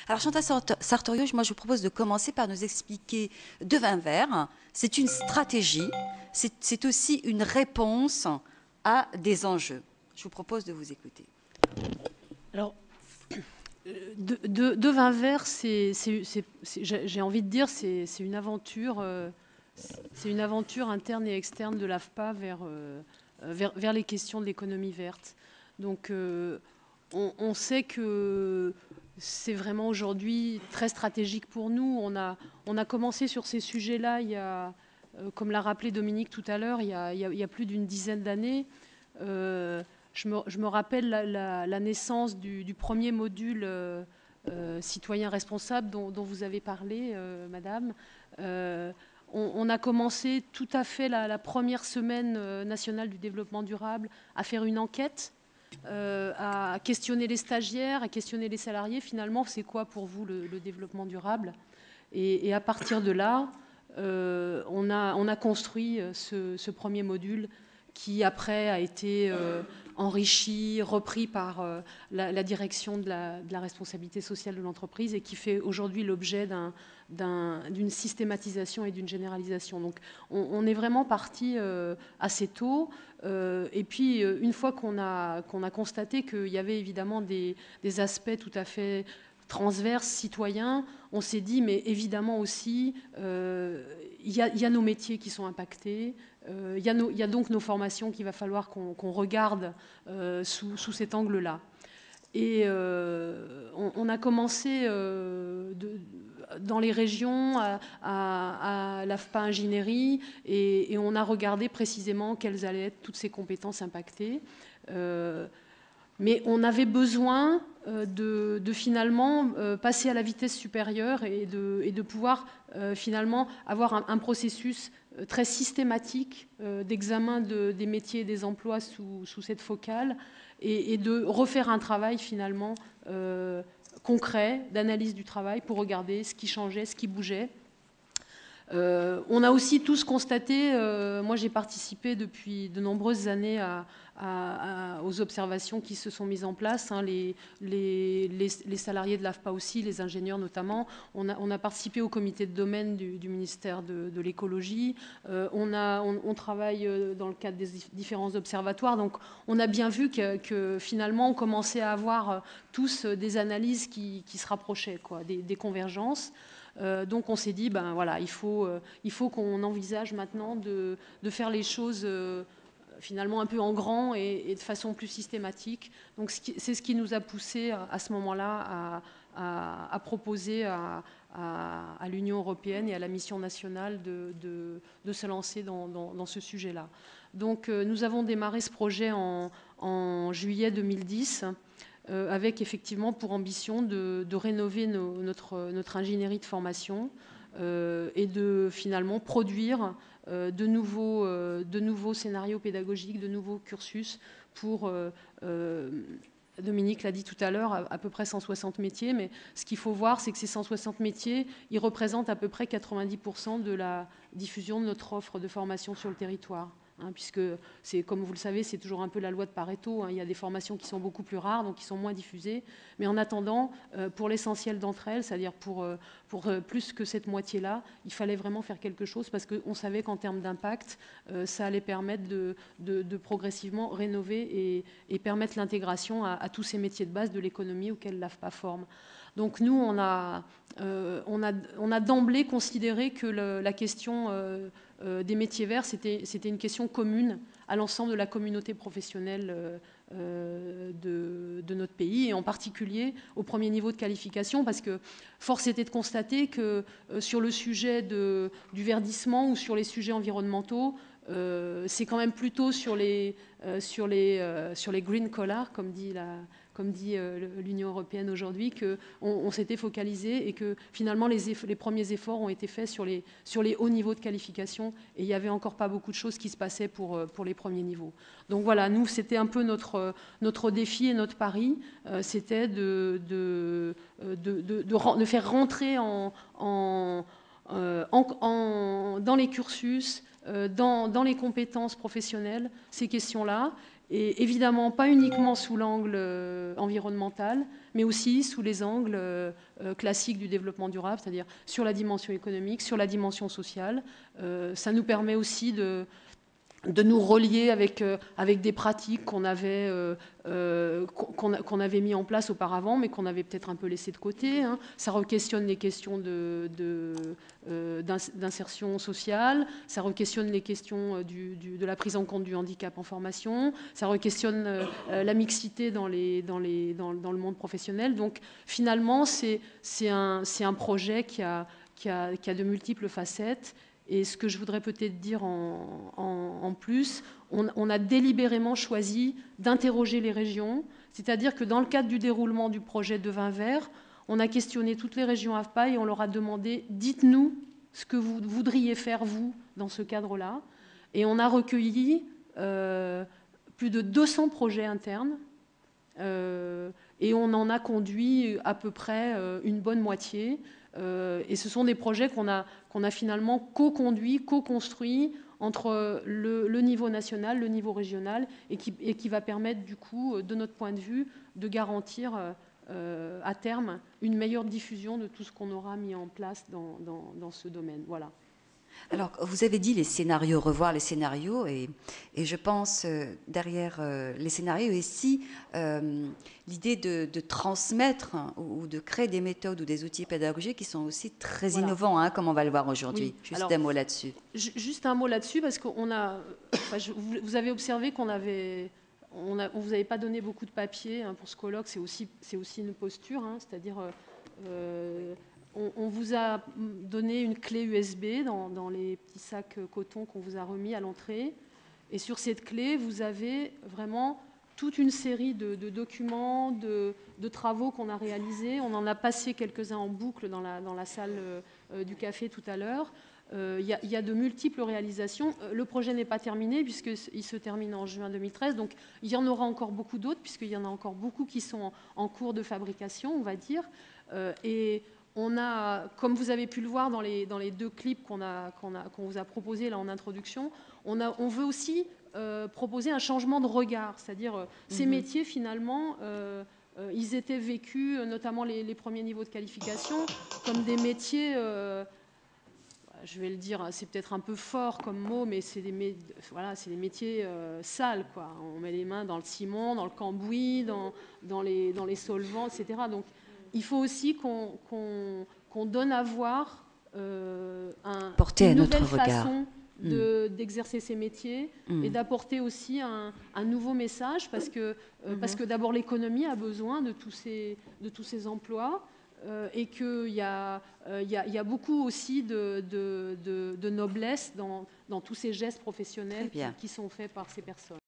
Alors Chantal Sartorio, moi je vous propose de commencer par nous expliquer de vin vert. C'est une stratégie, c'est aussi une réponse à des enjeux. Je vous propose de vous écouter. Alors, de vin vert, j'ai envie de dire, c'est une aventure interne et externe de l'AFPA vers les questions de l'économie verte. Donc, on sait que c'est vraiment aujourd'hui très stratégique pour nous. On a commencé sur ces sujets-là, comme l'a rappelé Dominique tout à l'heure, il y a plus d'une dizaine d'années. Je me rappelle la naissance du premier module citoyen responsable dont vous avez parlé, madame. On a commencé tout à fait la première semaine nationale du développement durable à faire une enquête, à questionner les stagiaires, à questionner les salariés. Finalement, c'est quoi pour vous le développement durable ? Et à partir de là, on a construit ce premier module qui après a été enrichi, repris par la direction de la responsabilité sociale de l'entreprise et qui fait aujourd'hui l'objet d'une systématisation et d'une généralisation. Donc on est vraiment parti assez tôt. Et puis une fois qu'on a constaté qu'il y avait évidemment des aspects tout à fait transverses, citoyens, on s'est dit, mais évidemment aussi, il y a nos métiers qui sont impactés, il y a donc nos formations qu'il va falloir qu'on regarde sous cet angle-là. Et on a commencé dans les régions à l'AFPA Ingénierie et on a regardé précisément quelles allaient être toutes ces compétences impactées. Mais on avait besoin de finalement passer à la vitesse supérieure et de pouvoir finalement avoir un processus très systématique d'examen des métiers et des emplois sous cette focale et de refaire un travail finalement concret d'analyse du travail pour regarder ce qui changeait, ce qui bougeait. On a aussi tous constaté, moi j'ai participé depuis de nombreuses années aux observations qui se sont mises en place, hein, les salariés de l'AFPA aussi, les ingénieurs notamment. On a participé au comité de domaine du ministère de l'écologie. On travaille dans le cadre des différents observatoires. Donc on a bien vu que finalement on commençait à avoir tous des analyses qui se rapprochaient, quoi, des convergences. Donc on s'est dit, ben voilà, il faut qu'on envisage maintenant de faire les choses finalement un peu en grand et de façon plus systématique. Donc c'est ce qui nous a poussé à ce moment-là à proposer à l'Union européenne et à la mission nationale de se lancer dans ce sujet-là. Donc nous avons démarré ce projet en juillet 2010. Avec effectivement pour ambition de rénover notre ingénierie de formation et de finalement produire de nouveaux scénarios pédagogiques, de nouveaux cursus pour, Dominique l'a dit tout à l'heure, à peu près 160 métiers, mais ce qu'il faut voir, c'est que ces 160 métiers, ils représentent à peu près 90% de la diffusion de notre offre de formation sur le territoire. Hein, puisque, comme vous le savez, c'est toujours un peu la loi de Pareto. Hein, il y a des formations qui sont beaucoup plus rares, donc qui sont moins diffusées. Mais en attendant, pour l'essentiel d'entre elles, c'est-à-dire pour plus que cette moitié-là, il fallait vraiment faire quelque chose parce qu'on savait qu'en termes d'impact, ça allait permettre de progressivement rénover et permettre l'intégration à tous ces métiers de base de l'économie auxquels l'AFPA forme. Donc nous, on a d'emblée considéré que la question des métiers verts, c'était une question commune à l'ensemble de la communauté professionnelle de notre pays, et en particulier au premier niveau de qualification, parce que force était de constater que sur le sujet du verdissement ou sur les sujets environnementaux, c'est quand même plutôt sur les green collars, comme dit l'Union européenne aujourd'hui, qu'on s'était focalisé et que finalement les premiers efforts ont été faits sur les hauts niveaux de qualification et il n'y avait encore pas beaucoup de choses qui se passaient pour les premiers niveaux. Donc voilà, nous, c'était un peu notre défi et notre pari, c'était de faire rentrer dans les cursus, dans les compétences professionnelles, ces questions-là, Et évidemment, pas uniquement sous l'angle environnemental, mais aussi sous les angles classiques du développement durable, c'est-à-dire sur la dimension économique, sur la dimension sociale. Ça nous permet aussi de nous relier avec des pratiques qu'on avait mis en place auparavant, mais qu'on avait peut-être un peu laissé de côté. Hein. Ça re-questionne les questions d'insertion sociale, ça re-questionne les questions de la prise en compte du handicap en formation, ça re-questionne la mixité dans le monde professionnel. Donc finalement, c'est un projet qui a de multiples facettes. Et ce que je voudrais peut-être dire en plus, on a délibérément choisi d'interroger les régions, c'est-à-dire que dans le cadre du déroulement du projet Devin Vert, on a questionné toutes les régions AFPA et on leur a demandé « dites-nous ce que vous voudriez faire, vous, dans ce cadre-là ». Et on a recueilli plus de 200 projets internes et on en a conduit à peu près une bonne moitié. Et ce sont des projets qu'on a finalement co-conduits, co-construits entre le niveau national, le niveau régional, et qui va permettre du coup, de notre point de vue, de garantir à terme une meilleure diffusion de tout ce qu'on aura mis en place dans ce domaine. Voilà. Alors, vous avez dit les scénarios, revoir les scénarios, et je pense derrière les scénarios aussi l'idée de transmettre ou de créer des méthodes ou des outils pédagogiques qui sont aussi très innovants, hein, comme on va le voir aujourd'hui. Oui. Juste un mot là-dessus. Juste un mot là-dessus, parce qu'on a, vous avez observé qu'on vous avait pas donné beaucoup de papier hein, pour ce colloque. C'est aussi une posture, hein, c'est-à-dire on vous a donné une clé USB dans les petits sacs coton qu'on vous a remis à l'entrée. Et sur cette clé, vous avez vraiment toute une série de documents, de travaux qu'on a réalisés. On en a passé quelques-uns en boucle dans la salle du café tout à l'heure. Il y a de multiples réalisations. Le projet n'est pas terminé puisqu'il se termine en juin 2013. Donc il y en aura encore beaucoup d'autres puisqu'il y en a encore beaucoup qui sont en cours de fabrication, on va dire. Et on a, comme vous avez pu le voir dans les deux clips qu'on vous a proposés là en introduction, on veut aussi proposer un changement de regard. C'est-à-dire ces métiers finalement, ils étaient vécus, notamment les premiers niveaux de qualification, comme des métiers... je vais le dire, c'est peut-être un peu fort comme mot, mais c'est des métiers sales, quoi. On met les mains dans le ciment, dans le cambouis, dans les solvants, etc. Donc, il faut aussi qu'on donne à voir une nouvelle façon d'exercer ces métiers et d'apporter aussi un nouveau message, parce que d'abord l'économie a besoin de tous ces emplois. Et qu'il y a beaucoup aussi de noblesse dans tous ces gestes professionnels qui sont faits par ces personnes.